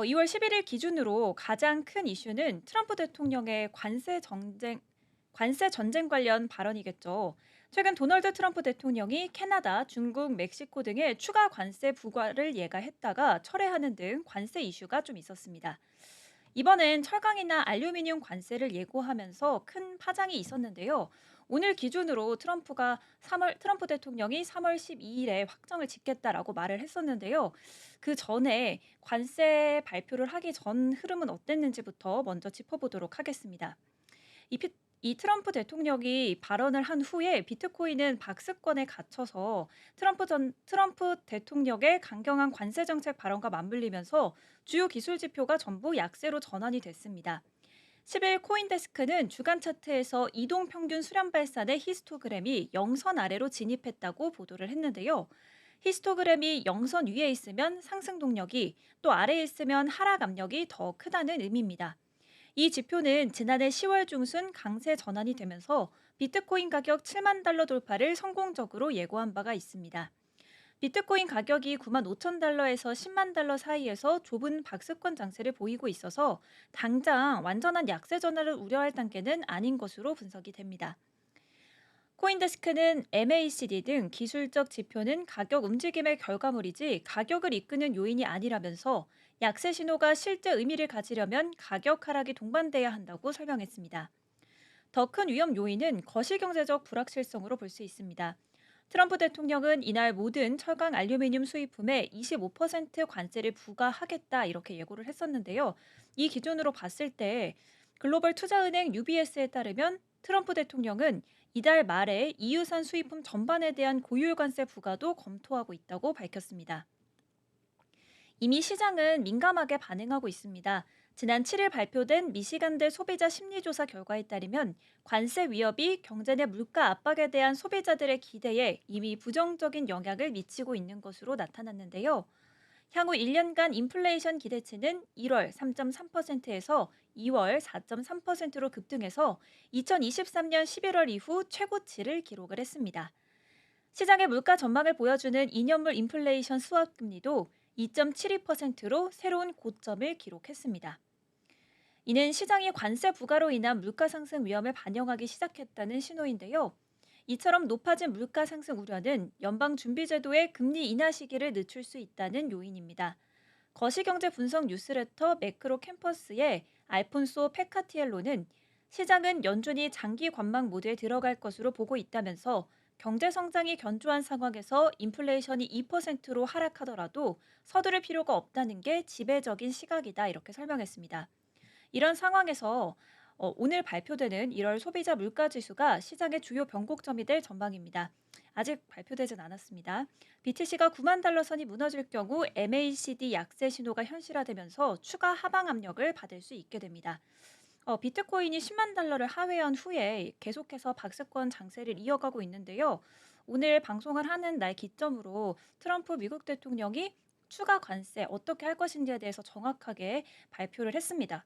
2월 11일 기준으로 가장 큰 이슈는 트럼프 대통령의 관세 전쟁 관련 발언이겠죠. 최근 도널드 트럼프 대통령이 캐나다, 중국, 멕시코 등의 추가 관세 부과를 예가했다가 철회하는 등 관세 이슈가 좀 있었습니다. 이번엔 철강이나 알루미늄 관세를 예고하면서 큰 파장이 있었는데요. 오늘 기준으로 트럼프 대통령이 3월 12일에 확정을 짓겠다라고 말을 했었는데요. 그 전에 관세 발표를 하기 전 흐름은 어땠는지부터 먼저 짚어보도록 하겠습니다. 이, 피- 이 트럼프 대통령이 발언을 한 후에 비트코인은 박스권에 갇혀서 트럼프 대통령의 강경한 관세 정책 발언과 맞물리면서 주요 기술 지표가 전부 약세로 전환이 됐습니다. 10일 코인데스크는 주간 차트에서 이동 평균 수렴 발산의 히스토그램이 영선 아래로 진입했다고 보도를 했는데요. 히스토그램이 영선 위에 있으면 상승 동력이, 또 아래에 있으면 하락 압력이 더 크다는 의미입니다. 이 지표는 지난해 10월 중순 강세 전환이 되면서 비트코인 가격 7만 달러 돌파를 성공적으로 예고한 바가 있습니다. 비트코인 가격이 9만 5천 달러에서 10만 달러 사이에서 좁은 박스권 장세를 보이고 있어서 당장 완전한 약세 전환을 우려할 단계는 아닌 것으로 분석이 됩니다. 코인데스크는 MACD 등 기술적 지표는 가격 움직임의 결과물이지 가격을 이끄는 요인이 아니라면서 약세 신호가 실제 의미를 가지려면 가격 하락이 동반돼야 한다고 설명했습니다. 더 큰 위험 요인은 거시경제적 불확실성으로 볼 수 있습니다. 트럼프 대통령은 이날 모든 철강 알루미늄 수입품에 25% 관세를 부과하겠다 이렇게 예고를 했었는데요. 이 기준으로 봤을 때 글로벌 투자은행 UBS에 따르면 트럼프 대통령은 이달 말에 EU산 수입품 전반에 대한 고율 관세 부과도 검토하고 있다고 밝혔습니다. 이미 시장은 민감하게 반응하고 있습니다. 지난 7일 발표된 미시간대 소비자 심리조사 결과에 따르면 관세 위협이 경제 내 물가 압박에 대한 소비자들의 기대에 이미 부정적인 영향을 미치고 있는 것으로 나타났는데요. 향후 1년간 인플레이션 기대치는 1월 3.3%에서 2월 4.3%로 급등해서 2023년 11월 이후 최고치를 기록을 했습니다. 시장의 물가 전망을 보여주는 2년물 인플레이션 수합 금리도 2.72%로 새로운 고점을 기록했습니다. 이는 시장이 관세 부과로 인한 물가 상승 위험을 반영하기 시작했다는 신호인데요. 이처럼 높아진 물가 상승 우려는 연방준비제도의 금리 인하 시기를 늦출 수 있다는 요인입니다. 거시경제 분석 뉴스레터 매크로 캠퍼스의 알폰소 페카티엘로는 시장은 연준이 장기 관망 모드에 들어갈 것으로 보고 있다면서 경제 성장이 견조한 상황에서 인플레이션이 2%로 하락하더라도 서두를 필요가 없다는 게 지배적인 시각이다 이렇게 설명했습니다. 이런 상황에서 오늘 발표되는 1월 소비자 물가 지수가 시장의 주요 변곡점이 될 전망입니다. 아직 발표되진 않았습니다. BTC가 9만 달러 선이 무너질 경우 MACD 약세 신호가 현실화되면서 추가 하방 압력을 받을 수 있게 됩니다. 비트코인이 10만 달러를 하회한 후에 계속해서 박스권 장세를 이어가고 있는데요. 오늘 방송을 하는 날 기점으로 트럼프 미국 대통령이 추가 관세 어떻게 할 것인지에 대해서 정확하게 발표를 했습니다.